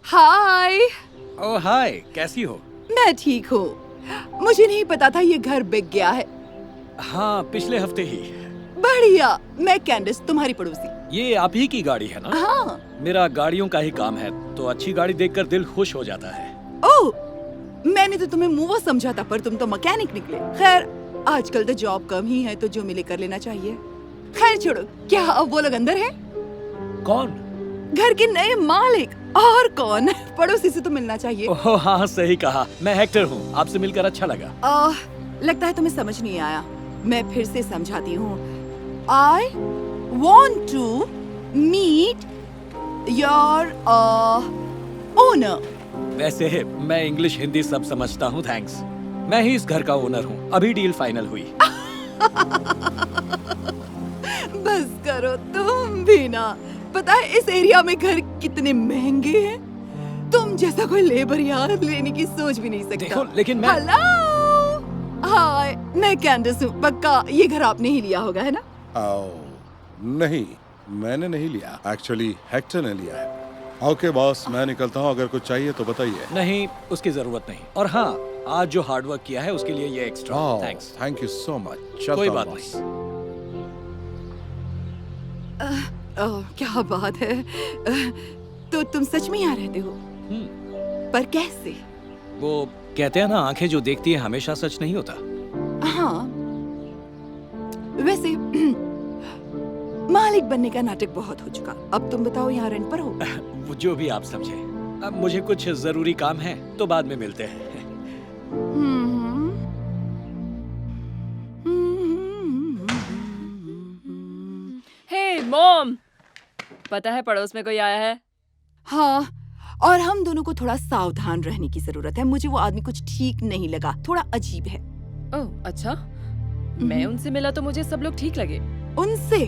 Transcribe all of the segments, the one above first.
हाय। ओह हाय, कैसी हो? मैं ठीक हूँ। मुझे नहीं पता था ये घर बिक गया है। हाँ, पिछले हफ्ते ही। बढ़िया। मैं कैंडिस, तुम्हारी पड़ोसी। ये आप ही की गाड़ी है ना? हाँ। मेरा गाड़ियों का ही काम है, तो अच्छी गाड़ी देखकर दिल खुश हो जाता है। ओह, मैंने तो तुम्हें मूवर समझा था, पर तुम तो मैकेनिक निकले। खैर, आजकल तो जॉब कम ही है, तो जो मिले कर लेना चाहिए। खैर छोड़ो, क्या अब वो लोग अंदर है? कौन? घर के नए मालिक। और कौन? पड़ोसी से तो मिलना चाहिए। ओह हाँ, सही कहा। मैं हेक्टर हूँ, आपसे मिलकर अच्छा लगा। लगता है तुम्हें समझ नहीं आया। मैं फिर से समझाती हूँ। I want to meet your owner. वैसे मैं इंग्लिश हिंदी सब समझता हूँ, थैंक्स। मैं ही इस घर का ओनर हूँ। अभी डील फाइनल हुई। बस करो तुम भी ना। पता है इस एरिया में घर कितने महंगे हैं? तुम जैसा कोई लेबर यहाँ लेने की सोच भी नहीं सकता। देखो, लेकिन मैं... हेलो, हाय, मैं कैंडिस हूँ। पक्का ये घर आपने ही लिया होगा, है ना? नहीं, मैंने नहीं लिया। एक्चुअली हेक्टर ने लिया है। ओके बॉस, मैं निकलता हूँ। अगर कुछ चाहिए तो बताइए। नहीं, उसकी जरूरत नहीं। और हाँ, आज जो हार्ड वर्क किया है उसके लिए ये extra. Thanks. Thank you so much. कोई बात नहीं। क्या बात है। तो तुम सच में यहाँ रहते हो? पर कैसे? वो कहते हैं ना, आंखें जो देखती है हमेशा सच नहीं होता। हाँ, वैसे मालिक बनने का नाटक बहुत हो चुका। अब तुम बताओ, यहाँ रेंट पर हो? वो जो भी आप समझे। अब मुझे कुछ जरूरी काम है, तो बाद में मिलते हैं। हे मॉम, पता है पड़ोस में कोई आया है? हाँ, और हम दोनों को थोड़ा सावधान रहने की जरूरत है। मुझे वो आदमी कुछ ठीक नहीं लगा, थोड़ा अजीब है। ओह अच्छा, मैं उनसे मिला तो मुझे सब लोग ठीक लगे। उनसे?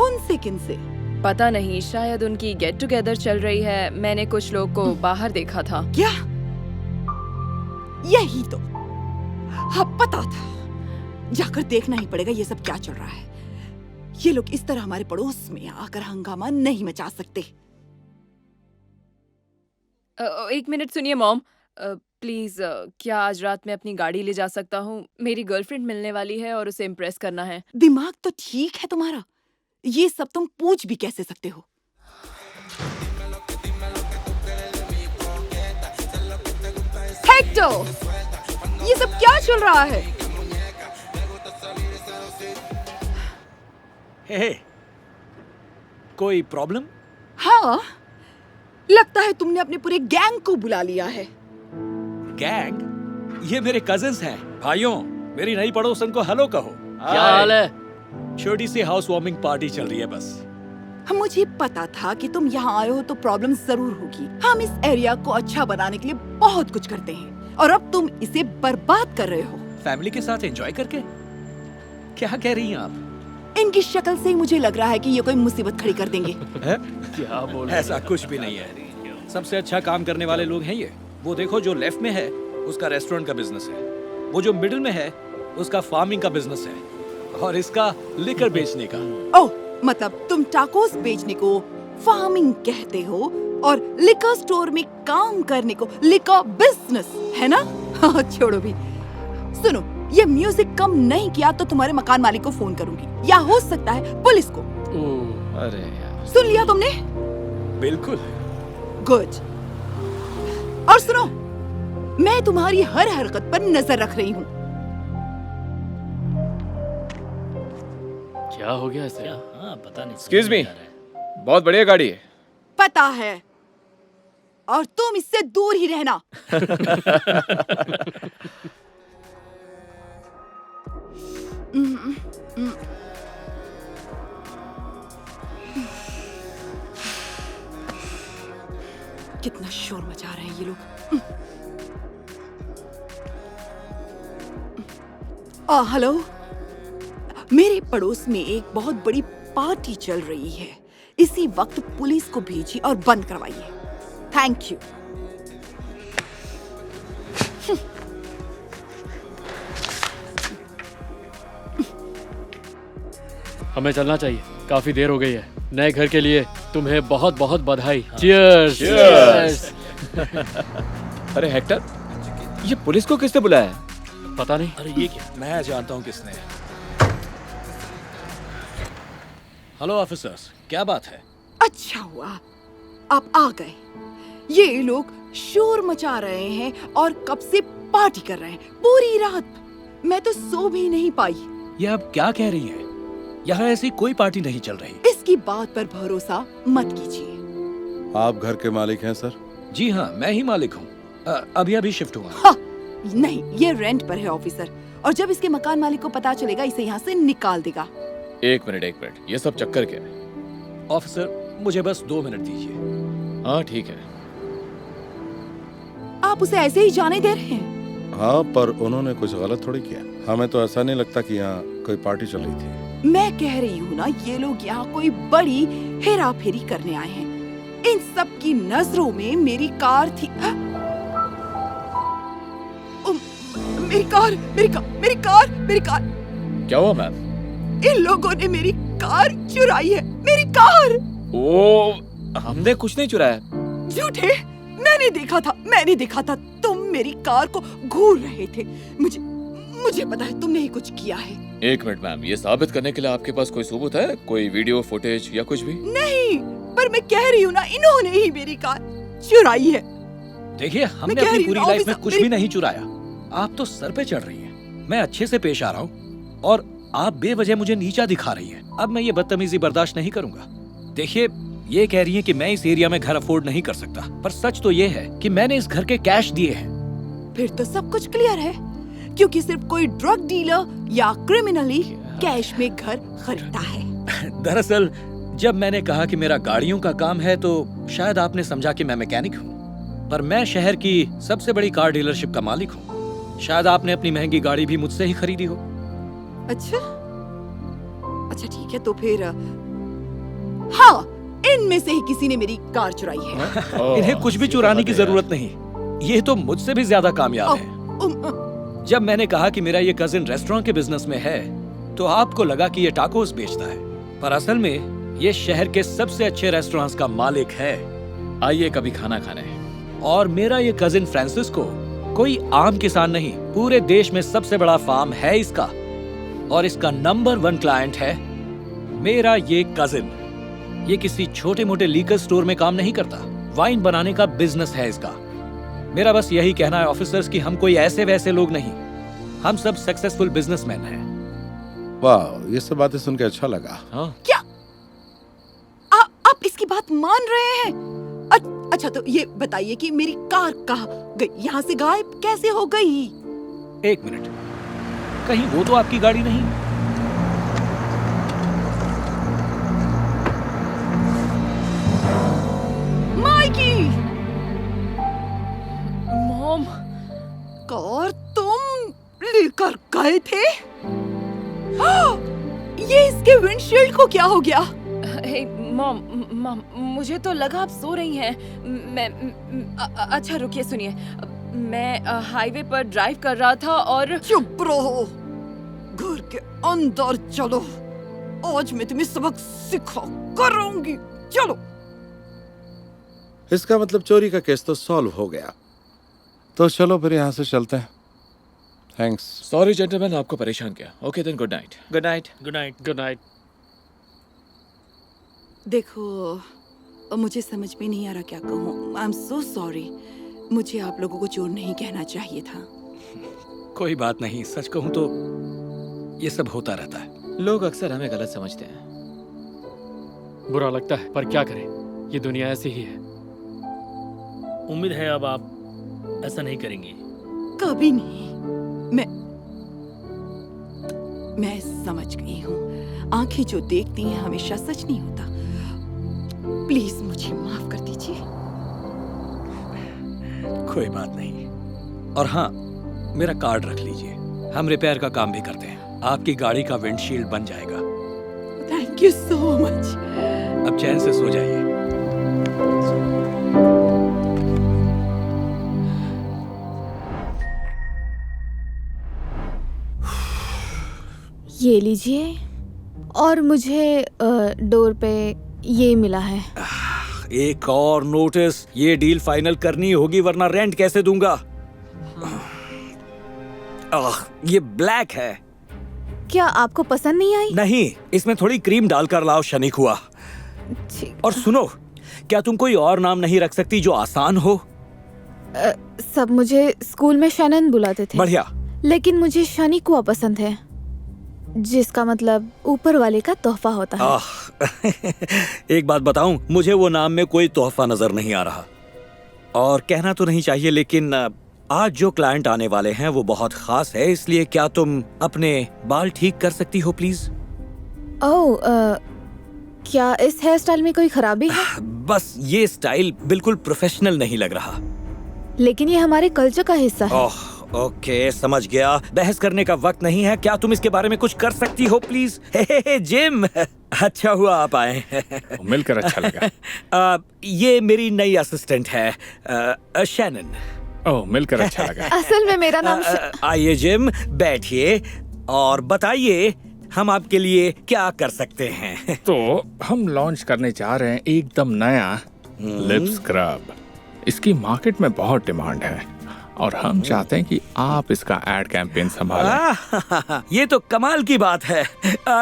उनसे किनसे? पता नहीं, शायद उनकी गेट टुगेदर चल रही है। मैंने कुछ लोग को बाहर देखा था। क्या? यही तो। हाँ, पता था। जाकर देखना ही पड़ेगा ये सब क्या चल रहा है। ये लोग इस तरह हमारे पड़ोस में आकर हंगामा नहीं मचा सकते। एक मिनट सुनिए मॉम, प्लीज, क्या आज रात में अपनी गाड़ी ले जा सकता हूँ? मेरी गर्लफ्रेंड मिलने वाली है और उसे इम्प्रेस करना है। दिमाग तो ठीक है तुम्हारा, ये सब तुम पूछ भी कैसे सकते हो? हेक्टर, ये सब क्या चल रहा है? हे, कोई प्रॉब्लम? हाँ, लगता है तुमने अपने पूरे गैंग को बुला लिया है। गैंग? ये मेरे कजिन्स हैं। भाइयों, मेरी नई पड़ोसन को हेलो कहो। क्या हाल है? छोटी सी हाउस वार्मिंग पार्टी चल रही है बस। मुझे पता था कि तुम यहाँ आए हो तो प्रॉब्लम जरूर होगी। हम इस एरिया को अच्छा बनाने के लिए बहुत कुछ करते हैं, और अब तुम इसे बर्बाद कर रहे हो। फैमिली के साथ एंजॉय करके? क्या कह रही हैं आप? इनकी शक्ल से ही मुझे लग रहा है कि ये कोई मुसीबत खड़ी कर देंगे। है? क्या बोल? ऐसा कुछ भी नहीं है। सबसे अच्छा काम करने वाले लोग हैं ये। वो देखो, जो लेफ्ट में है उसका रेस्टोरेंट का बिजनेस है, वो जो मिडिल में है उसका फार्मिंग का बिजनेस है, और इसका लिकर बेचने का। ओह, मतलब तुम टाकोस बेचने को फार्मिंग कहते हो और लिकर स्टोर में काम करने को लिकर बिजनेस, है ना? हाँ, छोड़ो भी। सुनो, ये म्यूजिक कम नहीं किया तो तुम्हारे मकान मालिक को फोन करूंगी, या हो सकता है पुलिस को। अरे यार, सुन लिया तुमने? बिल्कुल। गुड। और सुनो, मैं तुम्हारी हर हरकत पर नजर रख रही हूँ। क्या हो गया इसे? हाँ, पता नहीं। एक्सक्यूज मी, बहुत बढ़िया गाड़ी है। पता है, और तुम इससे दूर ही रहना। कितना शोर मचा रहे हैं ये लोग। हेलो, मेरे पड़ोस में एक बहुत बड़ी पार्टी चल रही है। इसी वक्त पुलिस को भेजिए और बंद करवाइए। Thank you. हमें चलना चाहिए। काफी देर हो गई है। नए घर के लिए तुम्हें बहुत बहुत बधाई। चीयर्स। अरे हेक्टर, ये पुलिस को किसने बुलाया है? पता नहीं। अरे ये क्या? मैं जानता हूँ किसने। हेलो ऑफिसर्स, क्या बात है? अच्छा हुआ आप आ गए। ये लोग शोर मचा रहे हैं और कब से पार्टी कर रहे हैं पूरी रात। मैं तो सो भी नहीं पाई। ये आप क्या कह रही हैं? यहाँ ऐसी कोई पार्टी नहीं चल रही। इसकी बात पर भरोसा मत कीजिए। आप घर के मालिक हैं सर? जी हाँ, मैं ही मालिक हूँ। अभी शिफ्ट हुआ। हाँ, नहीं, ये रेंट पर है ऑफिसर, और जब इसके मकान मालिक को पता चलेगा इसे यहाँ से निकाल देगा। एक मिनट, ये सब चक्कर क्या है? ऑफिसर, मुझे बस 2 मिनट दीजिए। हाँ ठीक है। आप उसे ऐसे ही जाने दे रहे हैं? हाँ, पर उन्होंने कुछ गलत थोड़ी किया। हमें तो ऐसा नहीं लगता कि यहाँ कोई पार्टी चल रही थी। मैं कह रही हूँ ना, ये लोग यहाँ कोई बड़ी हेरा फेरी करने आए हैं। इन सब की नजरों में मेरी कार थी। मेरी कार। क्या हुआ मैम? इन लोगों ने मेरी कार चुराई है। मेरी कार। ओ, हमने कुछ नहीं चुराया। झूठे, मैंने देखा था तुम मेरी कार को घूर रहे थे। मुझे पता है तुमने ही कुछ किया है। एक मिनट मैम, ये साबित करने के लिए आपके पास कोई सबूत है? कोई वीडियो फुटेज या कुछ भी? नहीं, पर मैं कह रही हूँ ना, इन्होंने ही मेरी कार चुराई है। देखिए, हमने कह अपनी रही पूरी हूँ, लाइफ में ऑफिसर, कुछ भी नहीं चुराया। आप तो सर पे चढ़ रही हैं। मैं अच्छे से पेश आ रहा हूँ और आप बेवजह मुझे नीचा दिखा रही हैं। अब मैं ये बदतमीजी बर्दाश्त नहीं करूंगा। देखिए, ये कह रही हैं कि मैं इस एरिया में घर अफोर्ड नहीं कर सकता, पर सच तो ये है कि मैंने इस घर के कैश दिए हैं। फिर तो सब कुछ क्लियर है, क्योंकि सिर्फ कोई ड्रग डीलर या क्रिमिनली कैश में घर खरीदता है। दरअसल जब मैंने कहा कि मेरा गाड़ियों का काम है तो शायद आपने समझा कि मैं मैकेनिक हूँ, पर मैं शहर की सबसे बड़ी कार डीलरशिप का मालिक हूँ। शायद आपने अपनी महंगी गाड़ी भी मुझसे ही खरीदी हो। अच्छा ठीक है, तो फिर हाँ, इनमें से ही किसी ने मेरी कार चुराई है। इन्हें कुछ भी चुराने की जरूरत नहीं, ये तो मुझसे भी ज्यादा कामयाब है। जब मैंने कहा कि मेरा ये कजिन रेस्टोरेंट के बिजनेस में है तो आपको लगा कि ये टाकोस बेचता है, पर असल में ये शहर के सबसे अच्छे रेस्टोरेंट्स का मालिक है। आइए कभी खाना खाने। और मेरा ये कजिन फ्रांसिस्को कोई आम किसान नहीं, पूरे देश में सबसे बड़ा फार्म है इसका, और इसका नंबर 1 क्लाइंट है मेरा ये कजिन। ये किसी छोटे मोटे लीकर स्टोर में काम नहीं करता, वाइन बनाने का बिजनेस है इसका। मेरा बस यही कहना है ऑफिसर्स कि हम कोई ऐसे वैसे लोग नहीं, हम सब सक्सेसफुल बिजनेसमैन हैं। वाह, ये सब बातें सुन के अच्छा लगा। हाँ क्या आप इसकी बात मान रहे हैं? अच्छा, तो ये बताइए कि मेरी कार कहाँ गई? यहाँ से गायब कैसे हो गई? 1 मिनट, कहीं वो तो आपकी गाड़ी नहीं? माइकी, मॉम, कार तुम लेकर गए थे? ये इसके विंडशील्ड को क्या हो गया? हे मॉम, मुझे तो लगा आप सो रही हैं। अच्छा रुकिए, सुनिए। मैं हाईवे पर ड्राइव कर रहा था और चुप रहो, घर के अंदर चलो। आज मैं तुम्हें सबक सिखा करूंगी। चलो। इसका मतलब चोरी का केस तो सॉल्व हो गया। तो चलो फिर यहाँ से चलते हैं। थैंक्स। सॉरी जेंटलमैन, आपको परेशान किया। Okay then, good night. Good night. Good night. Good night. देखो, मुझे समझ में नहीं आ रहा क्या कहूँ। I am so sorry. मुझे आप लोगों को चोर नहीं कहना चाहिए था। कोई बात नहीं, सच कहूं तो ये सब होता रहता है। लोग अक्सर हमें गलत समझते हैं। बुरा लगता है, पर क्या करें, ये दुनिया ऐसी ही है। उम्मीद है अब आप ऐसा नहीं करेंगे। कभी नहीं। मैं समझ गई हूँ। आंखें जो देखती हैं हमेशा सच नहीं होता। प्लीज मुझे माफ कर दीजिए। कोई बात नहीं। और हाँ, मेरा कार्ड रख लीजिए, हम रिपेयर का काम भी करते हैं। आपकी गाड़ी का विंडशील्ड बन जाएगा। Thank you so much. अब चैन से सो जाइए। ये लीजिए और मुझे डोर पे ये मिला है। एक और नोटिस, ये डील फाइनल करनी होगी वरना रेंट कैसे दूंगा। ये ब्लैक है। क्या आपको पसंद नहीं आई? नहीं, इसमें थोड़ी क्रीम डालकर लाओ शनिक हुआ। ठीक। और सुनो, क्या तुम कोई और नाम नहीं रख सकती जो आसान हो? सब मुझे स्कूल में शनन बुलाते थे। बढ़िया। लेकिन मुझे शनि कुआ पसंद है, जिसका मतलब ऊपर वाले का तोहफा होता है। एक बात बताऊं, मुझे वो नाम में कोई तोहफा नजर नहीं आ रहा। और कहना तो नहीं चाहिए, लेकिन आज जो क्लाइंट आने वाले हैं वो बहुत खास है, इसलिए क्या तुम अपने बाल ठीक कर सकती हो प्लीज? ओह, क्या इस हेयर स्टाइल में कोई खराबी है? बस ये स्टाइल बिल्कुल प्रोफेशनल नहीं लग रहा। लेकिन ये हमारे कल्चर का हिस्सा है। ओह, ओके, समझ गया। बहस करने का वक्त नहीं है। क्या तुम इसके बारे में कुछ कर सकती हो प्लीज? हे जिम, अच्छा हुआ आप आए। मिलकर अच्छा लगा। ये मेरी नई असिस्टेंट है, शैनन। ओह, मिलकर अच्छा लगा। असल में मेरा नाम आइए जिम, बैठिए और बताइए हम आपके लिए क्या कर सकते हैं। तो हम लॉन्च करने जा रहे हैं एकदम नया लिप स्क्रब। इसकी मार्केट में बहुत डिमांड है और हम चाहते हैं कि आप इसका एड कैंपेन संभालें। ये तो कमाल की बात है।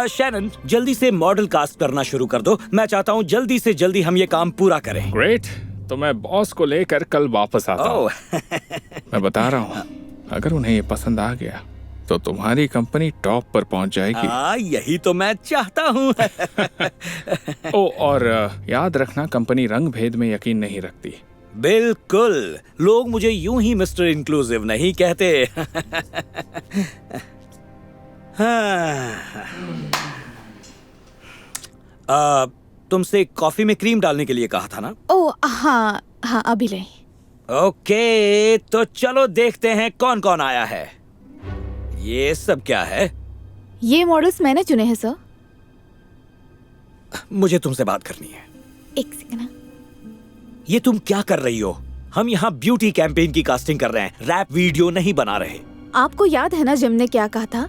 शैनन, जल्दी से मॉडल कास्ट करना शुरू कर दो। मैं चाहता हूँ जल्दी से जल्दी हम ये काम पूरा करें। ग्रेट, तो मैं बॉस को लेकर कल वापस आता हूँ। मैं बता रहा हूँ, अगर उन्हें ये पसंद आ गया तो तुम्हारी कंपनी टॉप पर पहुंच जाएगी। यही तो मैं चाहता हूँ। ओ, और याद रखना, कंपनी रंग भेद में यकीन नहीं रखती। बिल्कुल, लोग मुझे यूं ही मिस्टर इंक्लूसिव नहीं कहते। तुमसे कॉफी में क्रीम डालने के लिए कहा था ना? ओह हाँ हाँ, अभी ले। ओके, तो चलो देखते हैं कौन कौन आया है। ये सब क्या है? ये मॉडल्स मैंने चुने हैं सर। मुझे तुमसे बात करनी है। एक सेकंड। ये तुम क्या कर रही हो? हम यहाँ ब्यूटी कैंपेन की कास्टिंग कर रहे हैं, रैप वीडियो नहीं बना रहे। आपको याद है ना जिम ने क्या कहा था?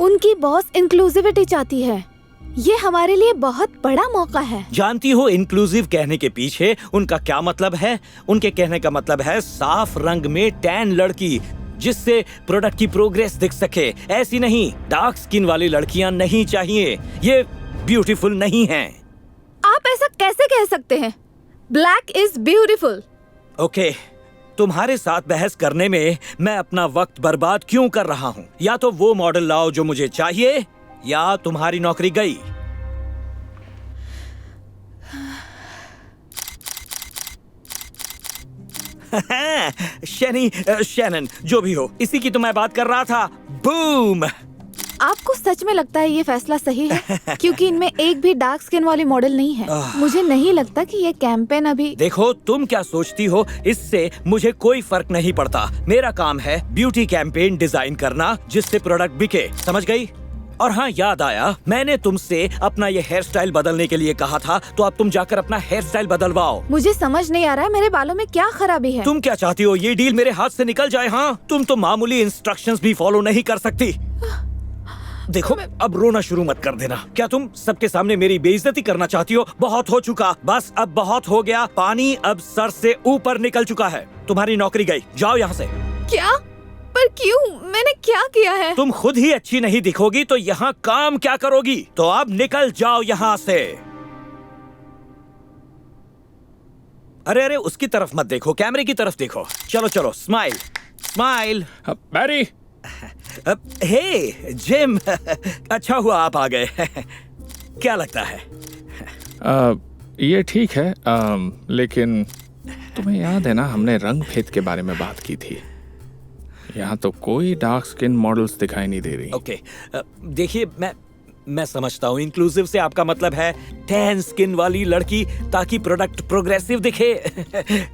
उनकी बॉस इंक्लूसिविटी चाहती है। ये हमारे लिए बहुत बड़ा मौका है। जानती हो इंक्लूसिव कहने के पीछे उनका क्या मतलब है? उनके कहने का मतलब है साफ रंग में टैन लड़की, जिससे प्रोडक्ट की प्रोग्रेस दिख सके। ऐसी नहीं, डार्क स्किन वाली लड़कियां नहीं चाहिए, ये ब्यूटीफुल नहीं हैं। आप ऐसा कैसे कह सकते हैं? Black is beautiful. ओके, तुम्हारे साथ बहस करने में मैं अपना वक्त बर्बाद क्यों कर रहा हूँ? या तो वो मॉडल लाओ जो मुझे चाहिए, या तुम्हारी नौकरी गई। शैनन, जो भी हो, इसी की तो मैं बात कर रहा था। बूम! आपको सच में लगता है ये फैसला सही है? क्योंकि इनमें एक भी डार्क स्किन वाली मॉडल नहीं है। मुझे नहीं लगता कि ये कैंपेन अभी। देखो, तुम क्या सोचती हो, इससे मुझे कोई फर्क नहीं पड़ता। मेरा काम है ब्यूटी कैंपेन डिजाइन करना जिससे प्रोडक्ट बिके, समझ गई? और हाँ, याद आया, मैंने तुमसे अपना ये हेयर स्टाइल बदलने के लिए कहा था, तो अब तुम जाकर अपना हेयर स्टाइल बदलवाओ। मुझे समझ नहीं आ रहा है मेरे बालों में क्या खराबी है। तुम क्या चाहती हो, ये डील मेरे हाथ से निकल जाए? हाँ, तुम तो मामूली इंस्ट्रक्शंस भी फॉलो नहीं कर सकती। देखो, अब रोना शुरू मत कर देना। क्या तुम सबके सामने मेरी बेइज्जती करना चाहती हो? बहुत हो चुका, बस अब बहुत हो गया। पानी अब सर से ऊपर निकल चुका है। तुम्हारी नौकरी गई, जाओ यहाँ से। क्या? पर क्यों? मैंने क्या किया है? तुम खुद ही अच्छी नहीं दिखोगी तो यहाँ काम क्या करोगी? तो अब निकल जाओ यहाँ से। अरे अरे, उसकी तरफ मत देखो, कैमरे की तरफ देखो। चलो चलो, स्माइल स्माइल। बैरी, हे जिम, अच्छा हुआ आप आ गए। क्या लगता है? ये ठीक है, लेकिन तुम्हें याद है ना, हमने रंग भेद के बारे में बात की थी। यहाँ तो कोई डार्क स्किन मॉडल्स दिखाई नहीं दे रही। ओके, देखिए, मैं समझता हूँ इंक्लूसिव से आपका मतलब है टैन स्किन वाली लड़की, ताकि प्रोडक्ट प्रोग्रेसिव दिखे।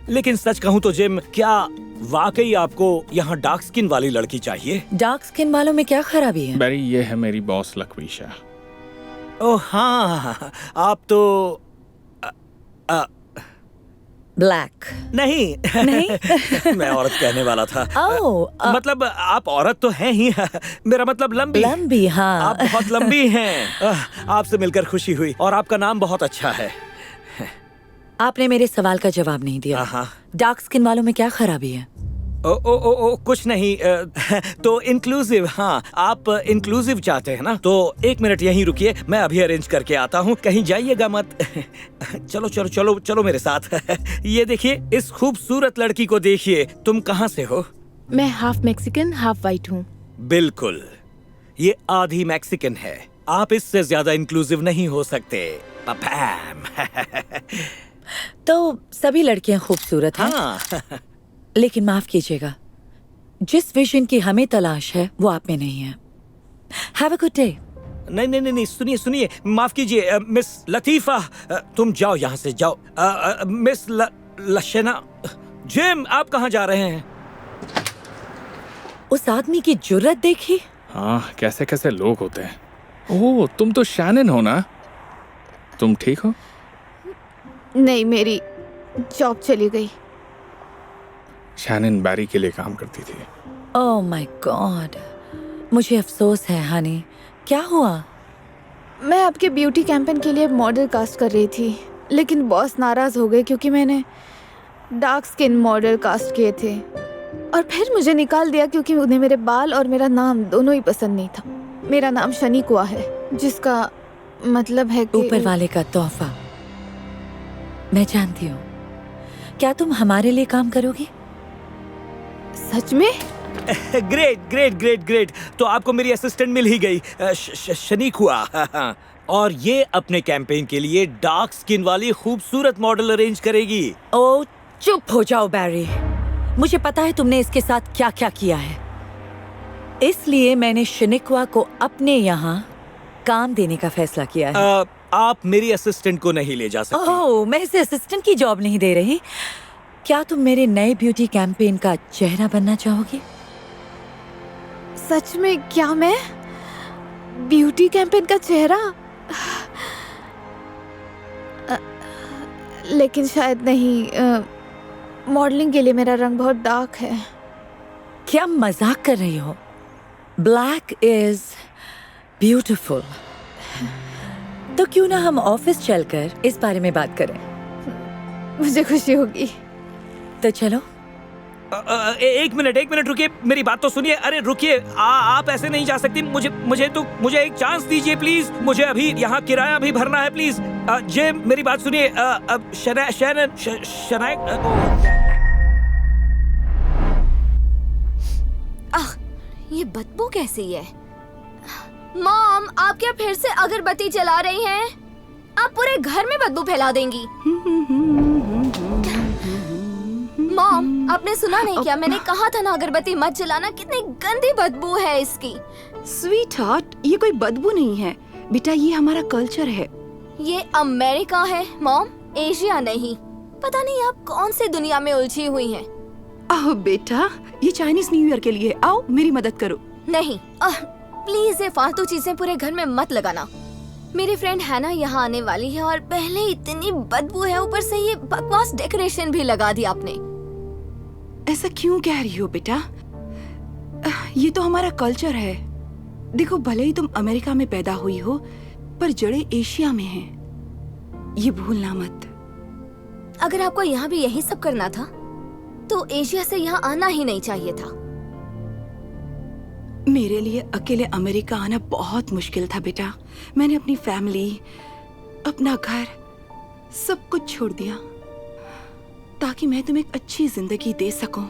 लेकिन सच कहूँ तो जिम, क्या वाकई आपको यहाँ डार्क स्किन वाली लड़की चाहिए? डार्क स्किन वालों में क्या खराबी है? बैरी, ये है मेरी बॉस लकवीशा। ओह हाँ, आप तो ब्लैक। नहीं नहीं मैं औरत कहने वाला था। ओह, मतलब आप औरत तो हैं ही। मेरा मतलब लंबी। लंबी, हाँ। आप बहुत लंबी हैं। आपसे मिलकर खुशी हुई और आपका नाम बहुत अच्छा है। आपने मेरे सवाल का जवाब नहीं दिया। हाँ। डार्क स्किन वालों में क्या खराबी है? ओ कुछ नहीं। तो इंक्लूसिव, हाँ आप इंक्लूसिव चाहते हैं ना? तो 1 मिनट यहीं रुकिए, मैं अभी अरेंज करके आता हूँ, कहीं जाइएगा मत। चलो चलो चलो चलो मेरे साथ। ये देखिए, इस खूबसूरत लड़की को देखिए। तुम कहाँ से हो? मैं हाफ मैक्सिकन हाफ वाइट हूँ। बिल्कुल, ये आधी मैक्सिकन है। आप इससे ज्यादा इंक्लूसिव नहीं हो सकते। पपैम। तो सभी लड़कियां खूबसूरत हैं। हाँ। लेकिन माफ कीजिएगा, जिस विजन की हमें तलाश है वो आप में नहीं है। Have a good day. नहीं नहीं नहीं, सुनिए सुनिए, माफ कीजिए मिस लतीफा, तुम जाओ यहाँ से, जाओ। मिस लशना, जिम आप कहाँ जा रहे हैं? उस आदमी की जुर्रत देखी। हाँ, कैसे कैसे लोग होते हैं। ओह, तुम तो शैनन हो ना? तुम ठीक हो? नहीं, मेरी जॉब चली गई। शैनन बैरी के लिए काम करती थी। ओह माय गॉड, मुझे अफसोस है हनी। क्या हुआ? मैं आपके ब्यूटी कैंपेन के लिए मॉडल कास्ट कर रही थी, लेकिन बॉस नाराज हो गए क्योंकि मैंने डार्क स्किन मॉडल कास्ट किए थे, और फिर मुझे निकाल दिया क्योंकि उन्हें मेरे बाल और मेरा नाम दोनों ही पसंद नहीं था। मेरा नाम शनीकुआ है, जिसका मतलब है कि ऊपर वाले का तोहफा। मैं जानती हूँ। क्या तुम हमारे लिए काम करोगी? सच में? Great great great great. तो आपको मेरी असिस्टेंट मिल ही गई, शनीकुआ। और ये अपने कैंपेन के लिए डार्क स्किन वाली खूबसूरत मॉडल अरेंज करेगी। ओह चुप हो जाओ बैरी, मुझे पता है तुमने इसके साथ क्या क्या किया है। इसलिए मैंने शनीकुआ को अपने यहाँ काम देने का फैसला किया है। आप मेरी असिस्टेंट को नहीं ले जा सकती। ओह, मैं इसे असिस्टेंट की जॉब नहीं दे रही। क्या तुम मेरे नए ब्यूटी कैंपेन का चेहरा बनना चाहोगी? सच में? क्या मैं ब्यूटी कैंपेन का चेहरा? लेकिन शायद नहीं। मॉडलिंग के लिए मेरा रंग बहुत डार्क है। क्या मजाक कर रही हो? Black is beautiful. तो क्यों ना हम ऑफिस चलकर इस बारे में बात करें? मुझे खुशी होगी। तो चलो। एक मिनट रुकिए, मेरी बात तो सुनिए। अरे रुकिए, आप ऐसे नहीं जा सकती। मुझे एक चांस दीजिए प्लीज। मुझे अभी यहाँ किराया भी भरना है प्लीज। जे मेरी बात सुनिए। ये बदबू कैसी है? मॉम, आप क्या फिर से अगरबत्ती जला रही हैं? आप पूरे घर में बदबू फैला देंगी। मॉम, आपने सुना नहीं क्या? मैंने कहा था ना अगरबत्ती मत जलाना। कितनी गंदी बदबू है इसकी। स्वीट हार्ट, ये कोई बदबू नहीं है बेटा, ये हमारा कल्चर है। ये अमेरिका है मॉम, एशिया नहीं। पता नहीं आप कौन सी दुनिया में उलझी हुई हैं। आओ बेटा, ये चाइनीज न्यू ईयर के लिए। आओ मेरी मदद करो। नहीं, प्लीज ये फालतू चीजें पूरे घर में मत लगाना। मेरी फ्रेंड हैना यहाँ आने वाली है और पहले इतनी बदबू है, ऊपर से ये बकवास डेकोरेशन भी लगा दी आपने। ऐसा क्यों कह रही हो बेटा? ये तो हमारा कल्चर है। देखो, भले ही तुम अमेरिका में पैदा हुई हो, पर जड़ें एशिया में हैं। ये भूलना मत। अगर आपको यहाँ भी यही सब करना था तो एशिया से यहाँ आना ही नहीं चाहिए था। मेरे लिए अकेले अमेरिका आना बहुत मुश्किल था बेटा। मैंने अपनी फैमिली, अपना घर, सब कुछ छोड़ दिया ताकि मैं तुम्हें एक अच्छी जिंदगी दे सकूं।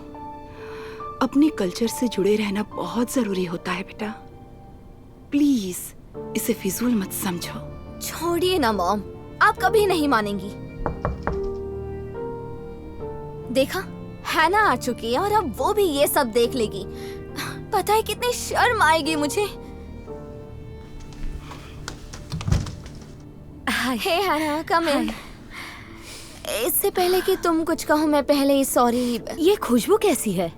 अपने कल्चर से जुड़े रहना बहुत जरूरी होता है बेटा। प्लीज इसे फिजूल मत समझो। छोड़िए ना मॉम, आप कभी नहीं मानेंगी। देखा, हैना आ चुकी है और अब वो भी ये सब देख लेगी। पता है कितनी शर्म आएगी मुझे। हे हैना, कम इन। इससे पहले कि तुम कुछ कहो, मैं पहले ही सॉरी। ये खुशबू कैसी है?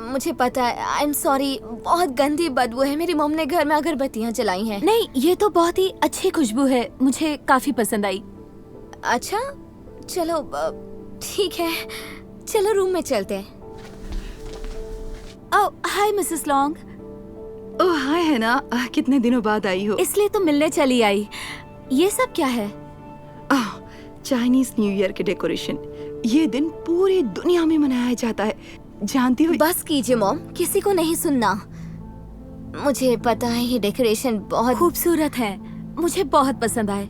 मुझे पता है, आई एम सॉरी। बहुत गंदी बदबू है। मेरी मॉम ने घर में अगरबत्तियां जलाई हैं। नहीं, ये तो बहुत ही अच्छी खुशबू है, मुझे काफी पसंद आई। अच्छा, चलो ठीक है, चलो रूम में चलते हैं। ओह हाय मिसेस लॉन्ग। ओह हाय है ना, कितने दिनों बाद आई हो। इसलिए तो मिलने चली आई। ये सब क्या है? चाइनीज न्यू ईयर के डेकोरेशन। ये दिन पूरी दुनिया में मनाया जाता है, जानती हो। बस कीजिए मॉम, किसी को नहीं सुनना। मुझे पता है ये डेकोरेशन बहुत खूबसूरत है, मुझे बहुत पसंद आए।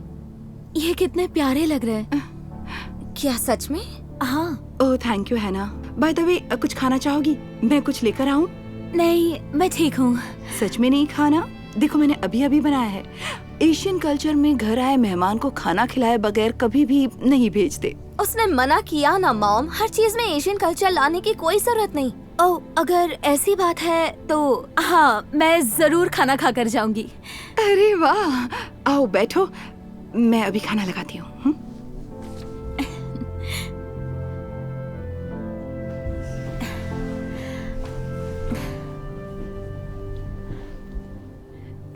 ये कितने प्यारे लग रहे हैं। क्या सच में? हाँ। ओह थैंक यू है ना। बाय द वे, कुछ खाना चाहोगी? मैं कुछ लेकर आऊं? नहीं, मैं ठीक हूँ। सच में नहीं खाना? देखो मैंने अभी अभी बनाया है। एशियन कल्चर में घर आए मेहमान को खाना खिलाए बगैर कभी भी नहीं भेजते। उसने मना किया ना मॉम, हर चीज में एशियन कल्चर लाने की कोई जरूरत नहीं। ओह अगर ऐसी बात है तो हाँ, मैं जरूर खाना खा कर जाऊंगी। अरे वाह, आओ बैठो, मैं अभी खाना लगाती हूँ।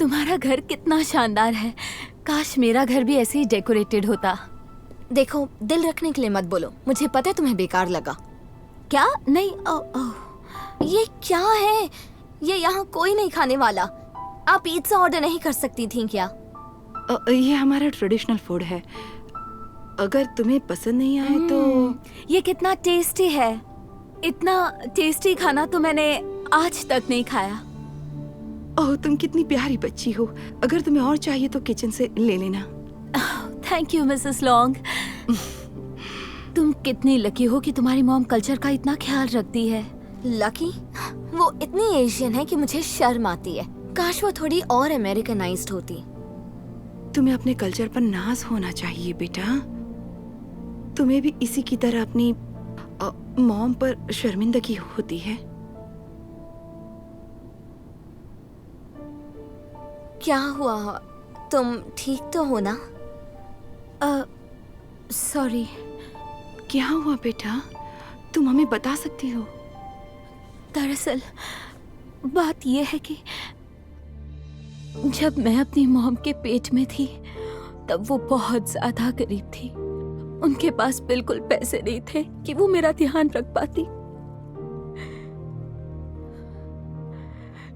तुम्हारा घर कितना शानदार है। काश मेरा घर भी ऐसे ही डेकोरेटेड होता। देखो, दिल रखने के लिए मत बोलो, मुझे पता है तुम्हें बेकार लगा। क्या? नहीं, ये क्या है? ये यहाँ कोई नहीं खाने वाला। आप पिज़्ज़ा ऑर्डर नहीं कर सकती थी क्या? ये हमारा ट्रेडिशनल फूड है, अगर तुम्हें पसंद नहीं आए तो। ये कितना टेस्टी है। इतना टेस्टी खाना तो मैंने आज तक नहीं खाया। ओह तुम कितनी प्यारी बच्ची हो। अगर तुम्हें और चाहिए तो किचन से ले लेना। Thank you Mrs long. तुम कितनी लकी हो कि तुम्हारी मॉम कल्चर का इतना ख्याल रखती है। लकी? वो इतनी एशियन है कि मुझे शर्म आती है। काश वो थोड़ी और अमेरिकनाइज्ड होती। तुम्हें अपने कल्चर पर नाज होना चाहिए बेटा। तुम्हें भी इसी की तरह अपनी मॉम पर शर्मिंदगी होती है। क्या हुआ? तुम ठीक तो हो ना? सॉरी। क्या हुआ बेटा? तुम हमें बता सकती हो। दरअसल बात यह है कि जब मैं अपनी मॉम के पेट में थी तब वो बहुत ज्यादा गरीब थी। उनके पास बिल्कुल पैसे नहीं थे कि वो मेरा ध्यान रख पाती।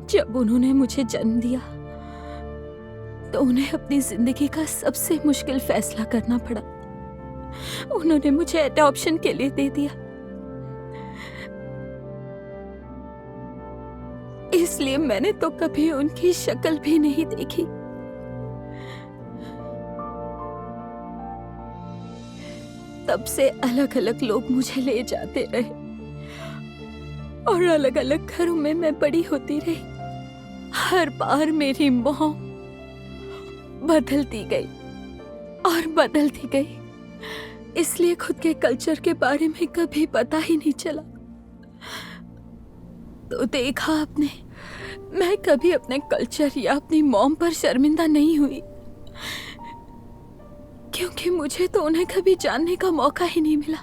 जब उन्होंने मुझे जन्म दिया तो उन्हें अपनी जिंदगी का सबसे मुश्किल फैसला करना पड़ा। उन्होंने मुझे अडॉप्शन के लिए दे दिया। इसलिए मैंने तो कभी उनकी शक्ल भी नहीं देखी। तब से अलग अलग लोग मुझे ले जाते रहे और अलग अलग घरों में मैं बड़ी होती रही। हर बार मेरी मॉम बदलती गई और बदलती गई, इसलिए खुद के कल्चर के बारे में कभी पता ही नहीं चला। तो देखा आपने, मैं कभी अपने कल्चर या अपनी मॉम पर शर्मिंदा नहीं हुई, क्योंकि मुझे तो उन्हें कभी जानने का मौका ही नहीं मिला।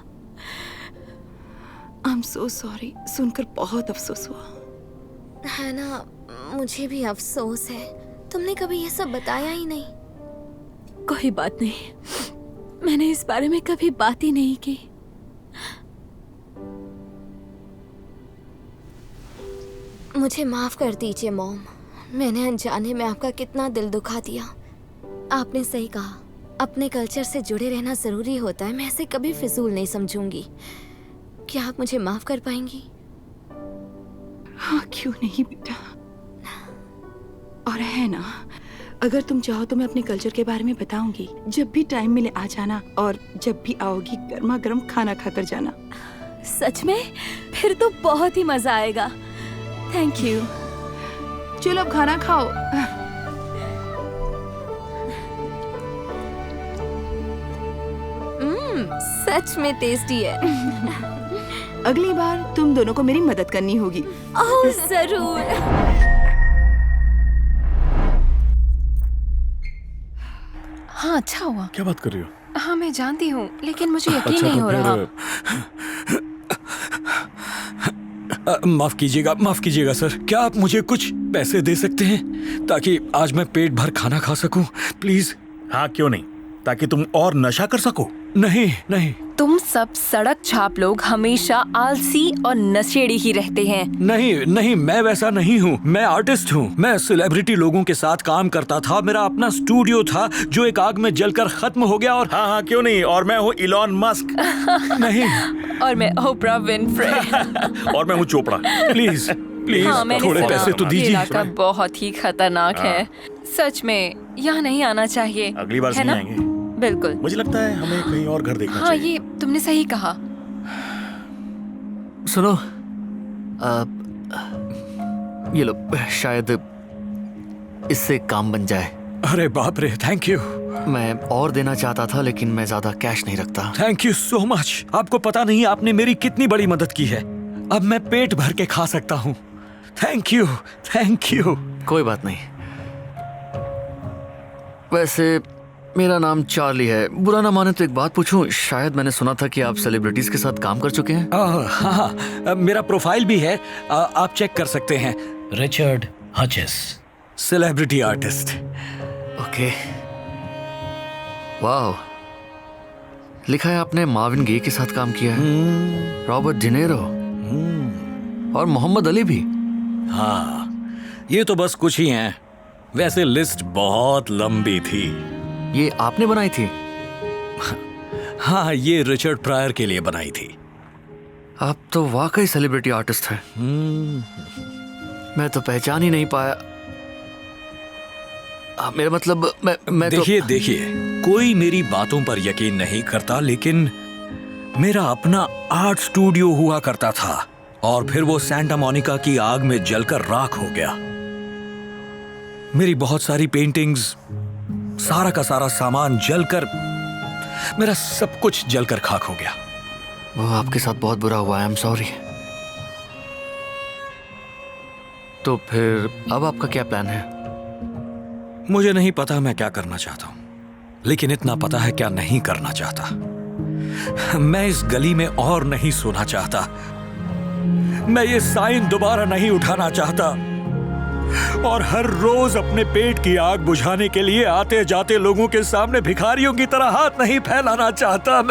आई एम सो सॉरी, सुनकर बहुत अफसोस हुआ। है ना, मुझे भी अफसोस है। तुमने कभी ये सब बताया ही नहीं। कोई बात नहीं, मैंने इस बारे में कभी बात ही नहीं की। मुझे माफ कर दीजिए मॉम, मैंने अनजाने में आपका कितना दिल दुखा दिया। आपने सही कहा, अपने कल्चर से जुड़े रहना जरूरी होता है। मैं ऐसे कभी फिजूल नहीं समझूंगी। क्या आप मुझे माफ कर पाएंगी? हाँ क्यों नहीं बेटा। और है ना, अगर तुम चाहो तो मैं अपने कल्चर के बारे में बताऊंगी। जब भी टाइम मिले आ जाना, और जब भी आओगी गर्मा गर्म खाना खाकर जाना। सच में? फिर तो बहुत ही मजा आएगा। Thank you. चलो अब खाना खाओ। सच में टेस्टी है। अगली बार तुम दोनों को मेरी मदद करनी होगी। ओह जरूर। हाँ अच्छा हुआ। क्या बात कर रही हो? हाँ मैं जानती हूँ, लेकिन मुझे यकीन नहीं हो रहा। माफ कीजिएगा सर, क्या आप मुझे कुछ पैसे दे सकते हैं ताकि आज मैं पेट भर खाना खा सकूं, प्लीज? हाँ क्यों नहीं, ताकि तुम और नशा कर सको। नहीं तुम सब सड़क छाप लोग हमेशा आलसी और नशेड़ी ही रहते हैं। नहीं नहीं, मैं वैसा नहीं हूँ। मैं आर्टिस्ट हूँ। मैं सेलिब्रिटी लोगों के साथ काम करता था। मेरा अपना स्टूडियो था जो एक आग में जलकर खत्म हो गया। और हाँ हाँ, क्यों नहीं। और मैं हूँ इलॉन मस्क। नहीं। और मैं ओपरा विनफ्रे। और मैं हूँ चोपड़ा। प्लीज प्लीज हाँ, मैंने थोड़े सुना पैसे तो ये दीजिए। इलाका बहुत ही खतरनाक है। सच में यहाँ नहीं आना चाहिए। अगली बार से है नहीं ना? आएंगे। बिल्कुल। मुझे लगता है हमें कहीं और घर देखना हाँ, चाहिए। ये तुमने सही कहा। सुनो, ये लो, शायद इससे काम बन जाए। अरे बाप रे, थैंक यू। मैं और देना चाहता था लेकिन मैं ज्यादा कैश नहीं रखता। Thank you so much. आपको पता नहीं आपने मेरी कितनी बड़ी मदद की है। अब मैं पेट भर के खा सकता हूँ। Thank you, thank you. कोई बात नहीं। वैसे मेरा नाम चार्ली है। बुरा ना माने तो एक बात पूछूं, शायद मैंने सुना था कि आप सेलिब्रिटीज के साथ काम कर चुके हैं। हाँ, मेरा प्रोफाइल भी है, आप चेक कर सकते हैं। रिचर्ड हचिस, सेलिब्रिटी आर्टिस्ट। ओके, वाह। लिखा है आपने मार्विन गेय के साथ काम किया है, रॉबर्ट डिनेरो और मोहम्मद अली भी। हाँ, ये तो बस कुछ ही हैं। वैसे लिस्ट बहुत लंबी थी। ये आपने बनाई थी? हाँ, ये रिचर्ड प्रायर के लिए बनाई थी। आप तो वाकई सेलिब्रिटी आर्टिस्ट हैं। मैं तो पहचान ही नहीं पाया। मेरा मतलब मैं देखिए, कोई मेरी बातों पर यकीन नहीं करता, लेकिन मेरा अपना आर्ट स्टूडियो हुआ करता था और फिर वो सेंटा मोनिका की आग में जलकर राख हो गया। मेरी बहुत सारी पेंटिंग्स, सारा का सारा सामान जलकर, मेरा सब कुछ जलकर खाक हो गया। वो आपके साथ बहुत बुरा हुआ है। I am sorry. तो फिर अब आपका क्या प्लान है? मुझे नहीं पता मैं क्या करना चाहता हूं, लेकिन इतना पता है क्या नहीं करना चाहता। मैं इस गली में और नहीं सोना चाहता। मैं ये साइन दोबारा नहीं उठाना चाहता। और हर रोज अपने पेट की आग बुझाने के लिए आते जाते लोगों के सामने भिखारियों की तरह हाथ नहीं फैलाना चाहता।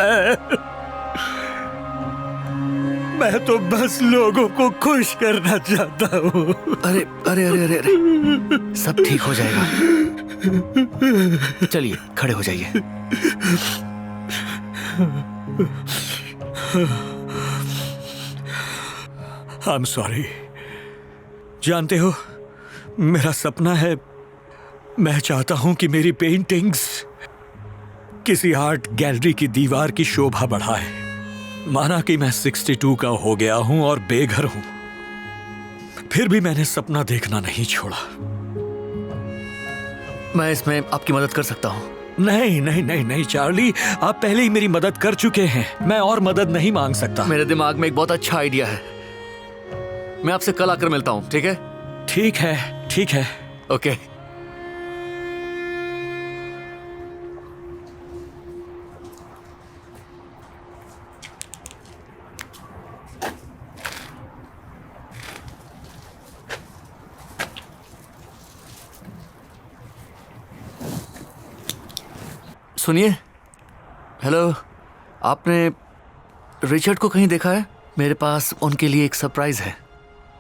मैं तो बस लोगों को खुश करना चाहता हूँ। अरे अरे अरे अरे अरे, सब ठीक हो जाएगा। चलिए खड़े हो जाइए। I am sorry. जानते हो, मेरा सपना है, मैं चाहता हूं कि मेरी पेंटिंग्स किसी आर्ट गैलरी की दीवार की शोभा बढ़ाए। माना कि मैं 62 का हो गया हूं और बेघर हूं, फिर भी मैंने सपना देखना नहीं छोड़ा। मैं इसमें आपकी मदद कर सकता हूं। नहीं नहीं नहीं नहीं चार्ली, आप पहले ही मेरी मदद कर चुके हैं। मैं और मदद नहीं मांग सकता। मेरे दिमाग में एक बहुत अच्छा आइडिया है। मैं आपसे कल आकर मिलता हूं, ठीक है? ठीक है, ठीक है। ओके। सुनिए, हेलो, आपने रिचर्ड को कहीं देखा है? मेरे पास उनके लिए एक सरप्राइज है।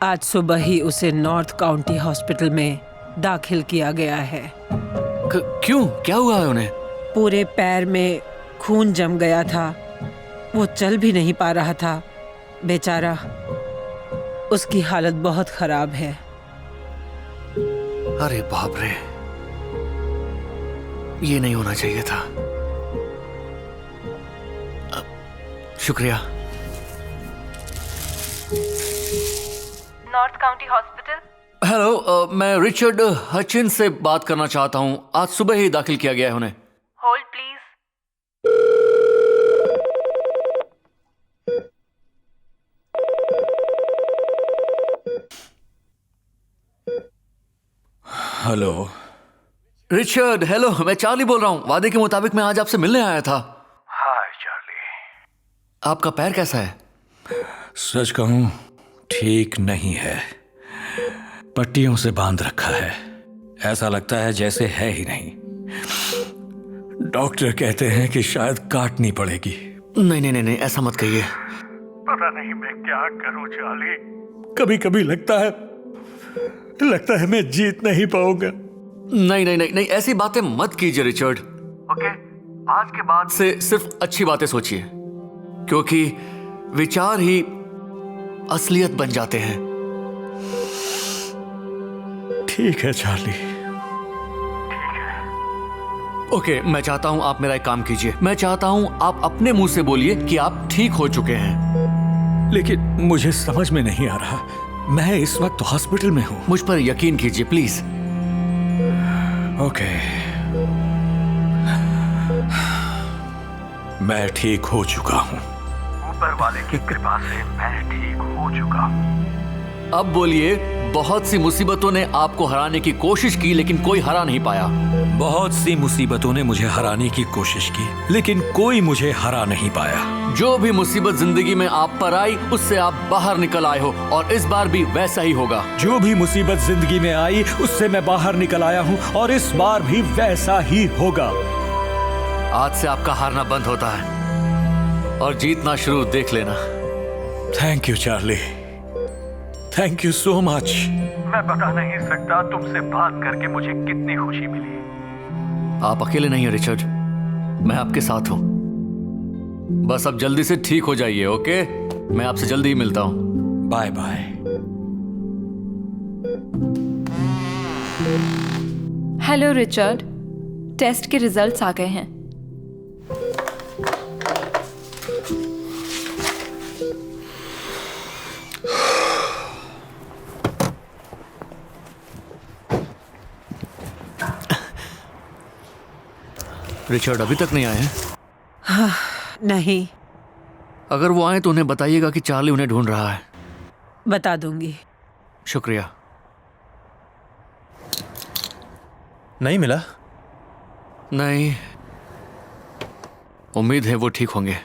आज सुबह ही उसे नॉर्थ काउंटी हॉस्पिटल में दाखिल किया गया है। क्यों? क्या हुआ है उन्हें? पूरे पैर में खून जम गया था। वो चल भी नहीं पा रहा था। बेचारा, उसकी हालत बहुत खराब है। अरे बाप रे, ये नहीं होना चाहिए था। शुक्रिया। North county hospital. हेलो, मैं रिचर्ड हचिन्स से बात करना चाहता हूं। आज सुबह ही दाखिल किया गया है उन्हें। Hold please. Hello Richard, hello, मैं चार्ली बोल रहा हूं। वादे के मुताबिक मैं आज आपसे मिलने आया था। हाय चार्ली। आपका पैर कैसा है? सच कहूं, ठीक नहीं है। पट्टियों से बांध रखा है। ऐसा लगता है जैसे है ही नहीं। डॉक्टर कहते हैं कि शायद काटनी पड़ेगी, नहीं नहीं नहीं नहीं, ऐसा मत कहिए। पता नहीं मैं क्या करूं चार्ली। कभी कभी लगता है मैं जीत नहीं पाऊंगा। नहीं नहीं नहीं नहीं, ऐसी बातें मत कीजिए रिचर्ड। ओके, आज के बाद से सिर्फ अच्छी बातें सोचिए, क्योंकि विचार ही असलियत बन जाते हैं। ठीक है चार्ली। ओके, मैं चाहता हूं आप मेरा एक काम कीजिए। मैं चाहता हूं आप अपने मुंह से बोलिए कि आप ठीक हो चुके हैं। लेकिन मुझे समझ में नहीं आ रहा, मैं इस वक्त हॉस्पिटल में हूं। मुझ पर यकीन कीजिए प्लीज। ओके, मैं ठीक हो चुका हूं। ऊपर वाले की कृपा से मैं ठीक हो चुका हूं। अब बोलिए, बहुत सी मुसीबतों ने आपको हराने की कोशिश की लेकिन कोई हरा नहीं पाया। बहुत सी मुसीबतों ने मुझे हराने की कोशिश की, लेकिन कोई मुझे हरा नहीं पाया। जो भी मुसीबत जिंदगी में आप पर आई, उससे आप बाहर निकल आए हो, और इस बार भी वैसा ही होगा। जो भी मुसीबत जिंदगी में आई, उससे मैं बाहर निकल आया हूँ, और इस बार भी वैसा ही होगा। आज से आपका हारना बंद होता है और जीतना शुरू देख लेना। Thank you Charlie, thank you so much. मैं बता नहीं सकता तुमसे बात करके मुझे कितनी खुशी मिली। आप अकेले नहीं हैं रिचर्ड, मैं आपके साथ हूं। बस अब जल्दी से ठीक हो जाइए। ओके, मैं आपसे जल्दी ही मिलता हूं। Bye bye. Hello Richard, test के रिजल्ट्स आ गए हैं। रिचर्ड अभी तक नहीं आए हैं? हाँ, नहीं। अगर वो आए तो उन्हें बताइएगा कि चार्ली उन्हें ढूंढ रहा है। बता दूंगी। शुक्रिया। नहीं मिला? नहीं, उम्मीद है वो ठीक होंगे।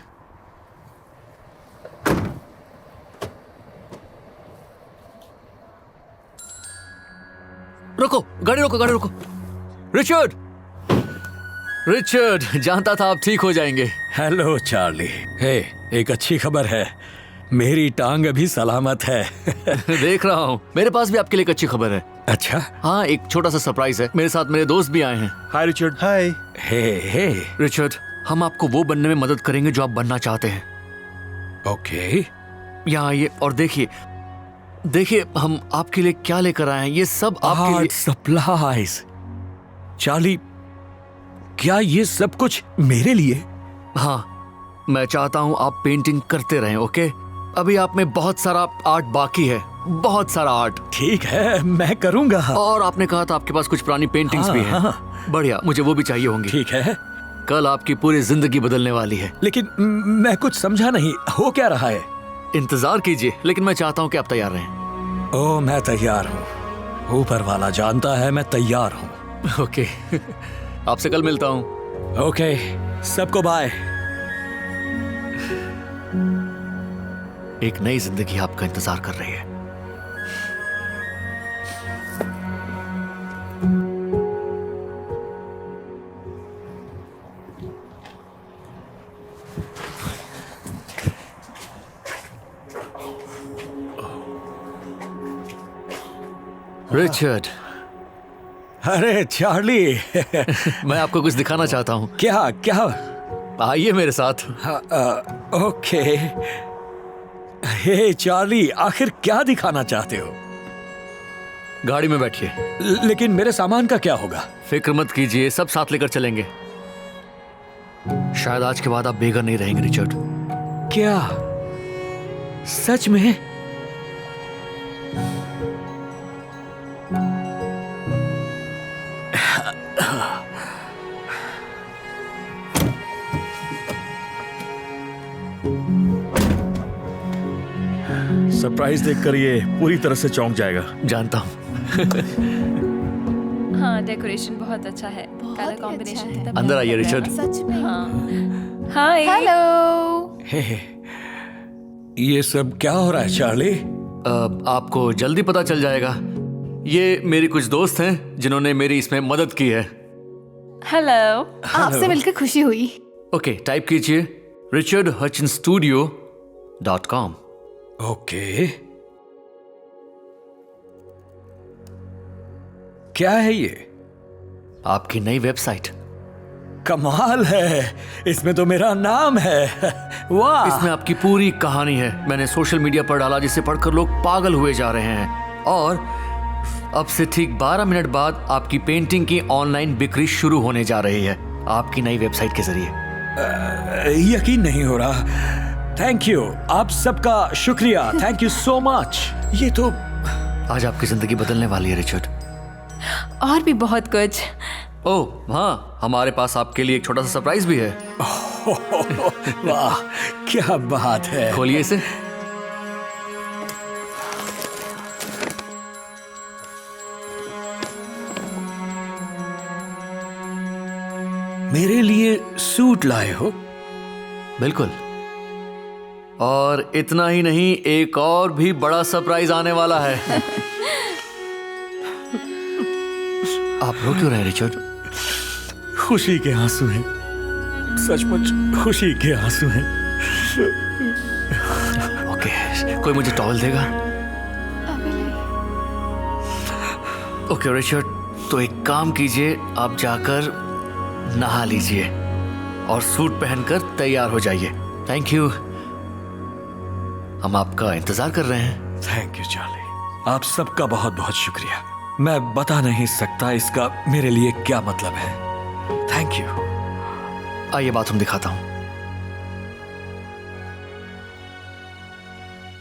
रुको, गाड़ी रोको, गाड़ी रोको। रिचर्ड, रिचर्ड, जानता था आप ठीक हो जाएंगे। Hello Charlie. हे, एक अच्छी खबर है, मेरी टांग अभी सलामत है। देख रहा हूँ, मेरे पास भी आपके लिए एक अच्छी खबर है। अच्छा? हाँ, एक छोटा सा सरप्राइज है। मेरे साथ मेरे दोस्त भी आए हैं। हाय रिचर्ड। हाय। हे रिचर्ड, हम आपको वो बनने में मदद करेंगे जो आप बनना चाहते हैं। ओके। यहाँ आइए और देखिए, देखिए हम आपके लिए क्या लेकर आए हैं। ये सब आपके लिए सप्लाइज। चार्ली, क्या ये सब कुछ मेरे लिए? हाँ, मैं चाहता हूँ आप पेंटिंग करते रहें। ओके, अभी आप में बहुत सारा आर्ट बाकी है, बहुत सारा आर्ट। ठीक है, मैं करूँगा। और आपने कहा था आपके पास कुछ पुरानी पेंटिंग्स भी हैं। बढ़िया, मुझे वो भी चाहिए होंगी। ठीक है। कल आपकी पूरी जिंदगी बदलने वाली है। लेकिन मैं कुछ समझा नहीं, हो क्या रहा है? इंतजार कीजिए, लेकिन मैं चाहता हूँ कि आप तैयार रहें। ओह, मैं तैयार हूँ। ऊपर वाला जानता है मैं तैयार हूँ। ओके, आपसे कल मिलता हूँ। ओके, सबको बाय। एक नई जिंदगी आपका इंतजार कर रही है। रिचर्ड। अरे चार्ली। मैं आपको कुछ दिखाना चाहता हूँ। क्या क्या? आइए मेरे साथ। ओके। हे चार्ली, आखिर क्या दिखाना चाहते हो? गाड़ी में बैठिए। लेकिन मेरे सामान का क्या होगा? फिक्र मत कीजिए, सब साथ लेकर चलेंगे। शायद आज के बाद आप बेघर नहीं रहेंगे रिचर्ड। क्या? सच में? सरप्राइज देखकर ये पूरी तरह से चौंक जाएगा। जानता हूँ। हाँ, डेकोरेशन बहुत अच्छा है। कलर कॉम्बिनेशन कितना अंदर आइए रिचर्ड। सच में। हाँ। हाय। हेलो। ये सब क्या हो रहा है चार्ली? आपको जल्दी पता चल जाएगा। ये मेरी कुछ दोस्त हैं जिन्होंने मेरी इसमें मदद की है। हेलो। आपसे मिलकर खुशी हुई। ओके, टाइप कीजिए richardhutchinsstudio.com। ओके, क्या है ये? आपकी नई वेबसाइट। कमाल है, इसमें तो मेरा नाम है। वाह! इसमें आपकी पूरी कहानी है। मैंने सोशल मीडिया पर डाला, जिसे पढ़कर लोग पागल हुए जा रहे हैं। और अब से ठीक 12 मिनट बाद आपकी पेंटिंग की ऑनलाइन बिक्री शुरू होने जा रही है, आपकी नई वेबसाइट के जरिए। यकीन नहीं हो रहा। थैंक यू, आप सबका शुक्रिया। Thank you so much. ये तो आज आपकी जिंदगी बदलने वाली है रिचर्ड। और भी बहुत कुछ। ओह हाँ, हमारे पास आपके लिए एक छोटा सा सरप्राइज भी है। वाह, क्या बात है। खोलिए इसे। मेरे लिए सूट लाए हो? बिल्कुल। और इतना ही नहीं, एक और भी बड़ा सरप्राइज आने वाला है। आप रो क्यों रहे हैं रिचर्ड? खुशी के आंसू हैं, सचमुच खुशी के आंसू हैं। ओके, कोई मुझे टॉवल देगा? ओके रिचर्ड, तो एक काम कीजिए, आप जाकर नहा लीजिए और सूट पहनकर तैयार हो जाइए। थैंक यू, हम आपका इंतजार कर रहे हैं। थैंक यू चार्ली, आप सबका बहुत बहुत शुक्रिया। मैं बता नहीं सकता इसका मेरे लिए क्या मतलब है। Thank you. आइए बाथरूम दिखाता हूं।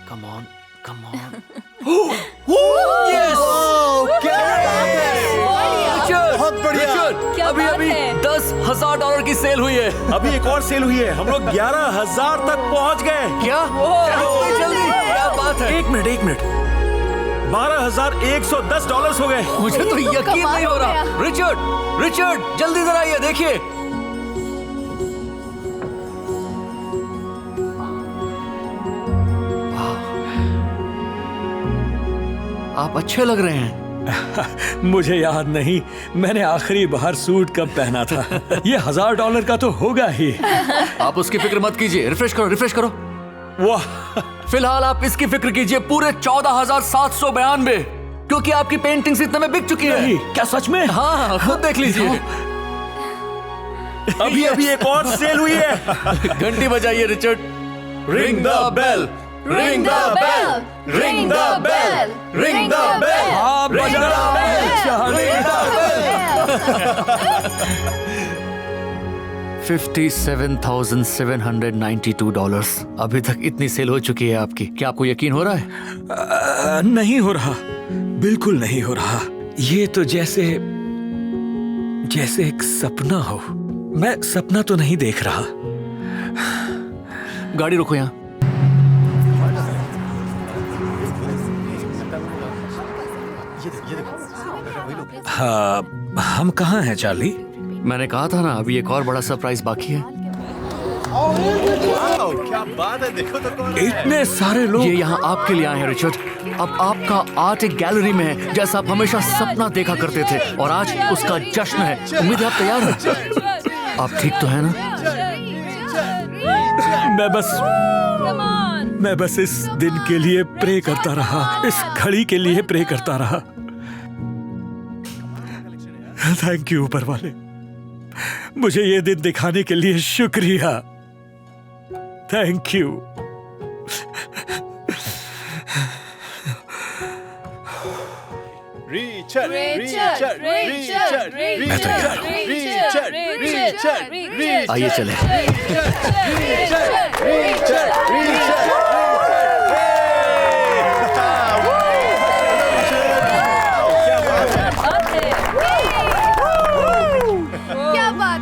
Come on, come on. बहुत बढ़िया। अभी अभी $10,000 की सेल हुई है। अभी एक और सेल हुई है, हम लोग 11,000 तक पहुंच गए। क्या? जल्दी, क्या बात है? एक मिनट, $12,110 हो गए। मुझे तो यकीन नहीं हो रहा। रिचर्ड, जल्दी जरा ये देखिए। आप अच्छे लग रहे हैं। मुझे याद नहीं मैंने आखिरी बार सूट कब पहना था। ये $1,000 का तो होगा ही। आप उसकी फिक्र मत कीजिए। रिफ्रेश करो। वाह, फिलहाल आप इसकी फिक्र कीजिए, पूरे 14,792, क्योंकि आपकी पेंटिंग्स इतने में बिक चुकी है। क्या सच में? हाँ, खुद देख लीजिए। अभी एक और सेल हुई है। घंटी बजाइए Richard. Ring the bell, ring the bell, ring the bell, ring the bell. हाँ, बजा $57,792। अभी तक इतनी सेल हो चुकी है आपकी। क्या आपको यकीन हो रहा है? नहीं हो रहा, बिल्कुल नहीं हो रहा। ये तो जैसे एक सपना हो। मैं सपना तो नहीं देख रहा। गाड़ी रोको यहाँ। हाँ, हम कहाँ हैं चार्ली? मैंने कहा था ना, अभी एक और बड़ा सरप्राइज बाकी है। क्या बात है, देखो तो कौन इतने सारे लोग। ये यहाँ आपके लिए आए हैं रिचर्ड। अब आपका आर्ट एक गैलरी में है, जैसा आप हमेशा सपना देखा करते थे, और आज उसका जश्न है। उम्मीद है आप तैयार हैं। आप ठीक तो है ना? मैं बस इस दिन के लिए प्रे करता रहा, इस घड़ी के लिए प्रे करता रहा। थैंक यू ऊपर वाले, मुझे ये दिन दिखाने के लिए शुक्रिया। Thank you. आइए चले।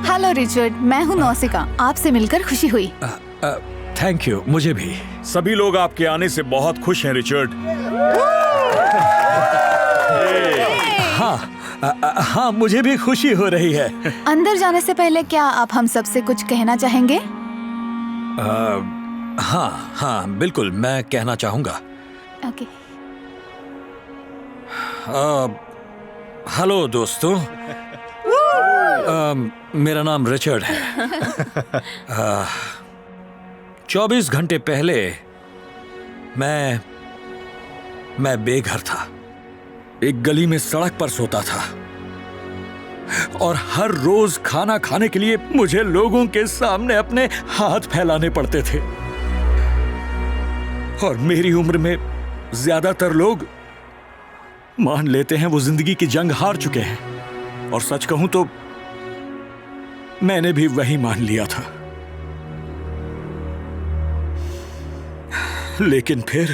हेलो रिचर्ड, मैं हूँ नौसिका। आपसे मिलकर खुशी हुई। थैंक यू, मुझे भी। सभी लोग आपके आने से बहुत खुश हैं रिचर्ड। हाँ, मुझे भी खुशी हो रही है। अंदर जाने से पहले क्या आप हम सबसे कुछ कहना चाहेंगे? हाँ, बिल्कुल, मैं कहना चाहूंगा। ओके। हेलो दोस्तों, मेरा नाम रिचर्ड है। 24 घंटे पहले मैं बेघर था, एक गली में सड़क पर सोता था और हर रोज खाना खाने के लिए मुझे लोगों के सामने अपने हाथ फैलाने पड़ते थे। और मेरी उम्र में ज्यादातर लोग मान लेते हैं वो जिंदगी की जंग हार चुके हैं, और सच कहूं तो मैंने भी वही मान लिया था। लेकिन फिर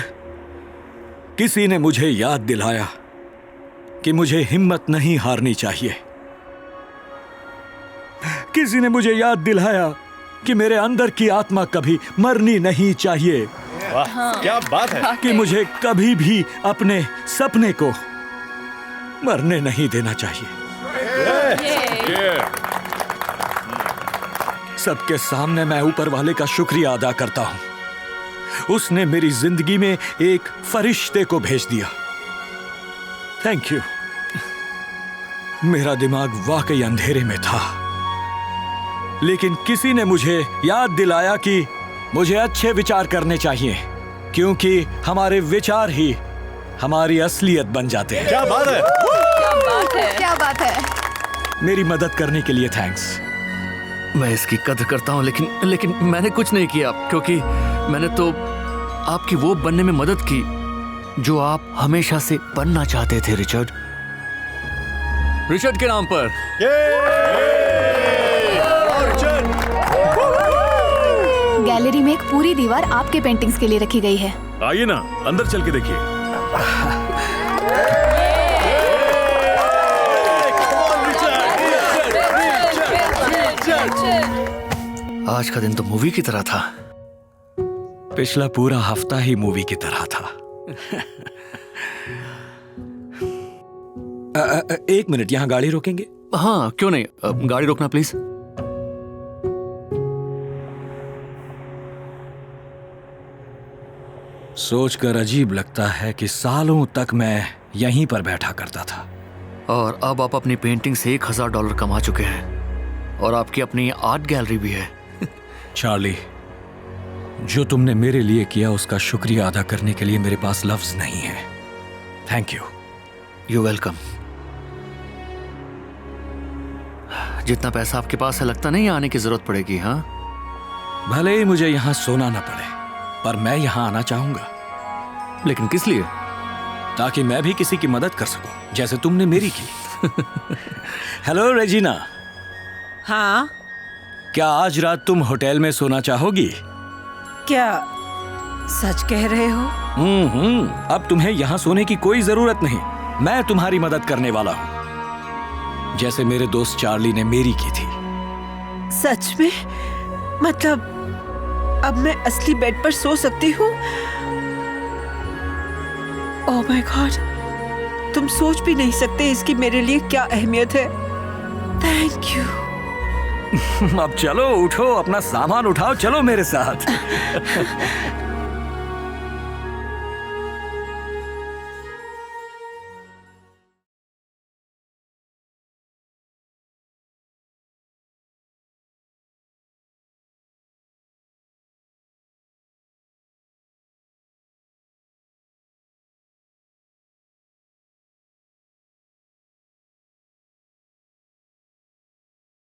किसी ने मुझे याद दिलाया कि मुझे हिम्मत नहीं हारनी चाहिए। किसी ने मुझे याद दिलाया कि मेरे अंदर की आत्मा कभी मरनी नहीं चाहिए। वाह, क्या बात है। कि मुझे कभी भी अपने सपने को मरने नहीं देना चाहिए। सबके सामने मैं ऊपर वाले का शुक्रिया अदा करता हूं। उसने मेरी जिंदगी में एक फरिश्ते को भेज दिया। Thank you. मेरा दिमाग वाकई अंधेरे में था, लेकिन किसी ने मुझे याद दिलाया कि मुझे अच्छे विचार करने चाहिए, क्योंकि हमारे विचार ही हमारी असलियत बन जाते हैं। क्या बात है। क्या बात है, क्या बात है। मेरी मदद करने के लिए थैंक्स। मैं इसकी कदर करता हूँ, लेकिन मैंने कुछ नहीं किया, क्योंकि मैंने तो आपकी वो बनने में मदद की जो आप हमेशा से बनना चाहते थे, रिचर्ड। रिचर्ड के नाम पर। गैलरी में एक पूरी दीवार आपके पेंटिंग्स के लिए रखी गई है। आइए ना, अंदर चल के देखिए। आज का दिन तो मूवी की तरह था। पिछला पूरा हफ्ता ही मूवी की तरह था। एक मिनट, यहाँ गाड़ी रोकेंगे? हाँ, क्यों नहीं, गाड़ी रोकना प्लीज। सोचकर अजीब लगता है कि सालों तक मैं यहीं पर बैठा करता था, और अब आप अपनी पेंटिंग से $1000 कमा चुके हैं, और आपकी अपनी आर्ट गैलरी भी है। चार्ली, जो तुमने मेरे लिए किया उसका शुक्रिया अदा करने के लिए मेरे पास लफ्ज नहीं है। Thank you. You welcome. जितना पैसा आपके पास है, लगता नहीं आने की जरूरत पड़ेगी। हाँ, भले ही मुझे यहाँ सोना न पड़े, पर मैं यहाँ आना चाहूंगा। लेकिन किस लिए? ताकि मैं भी किसी की मदद कर सकूं, जैसे तुमने मेरी की। Hello Regina. हाँ, क्या आज रात तुम होटल में सोना चाहोगी? क्या सच कह रहे हो? अब तुम्हें यहाँ सोने की कोई जरूरत नहीं। मैं तुम्हारी मदद करने वाला हूँ, जैसे मेरे दोस्त चार्ली ने मेरी की थी। सच में? मतलब अब मैं असली बेड पर सो सकती हूँ? ओह माय गॉड, तुम सोच भी नहीं सकते इसकी मेरे लिए क्या अहमियत है। Thank you. अब चलो, उठो, अपना सामान उठाओ, चलो मेरे साथ।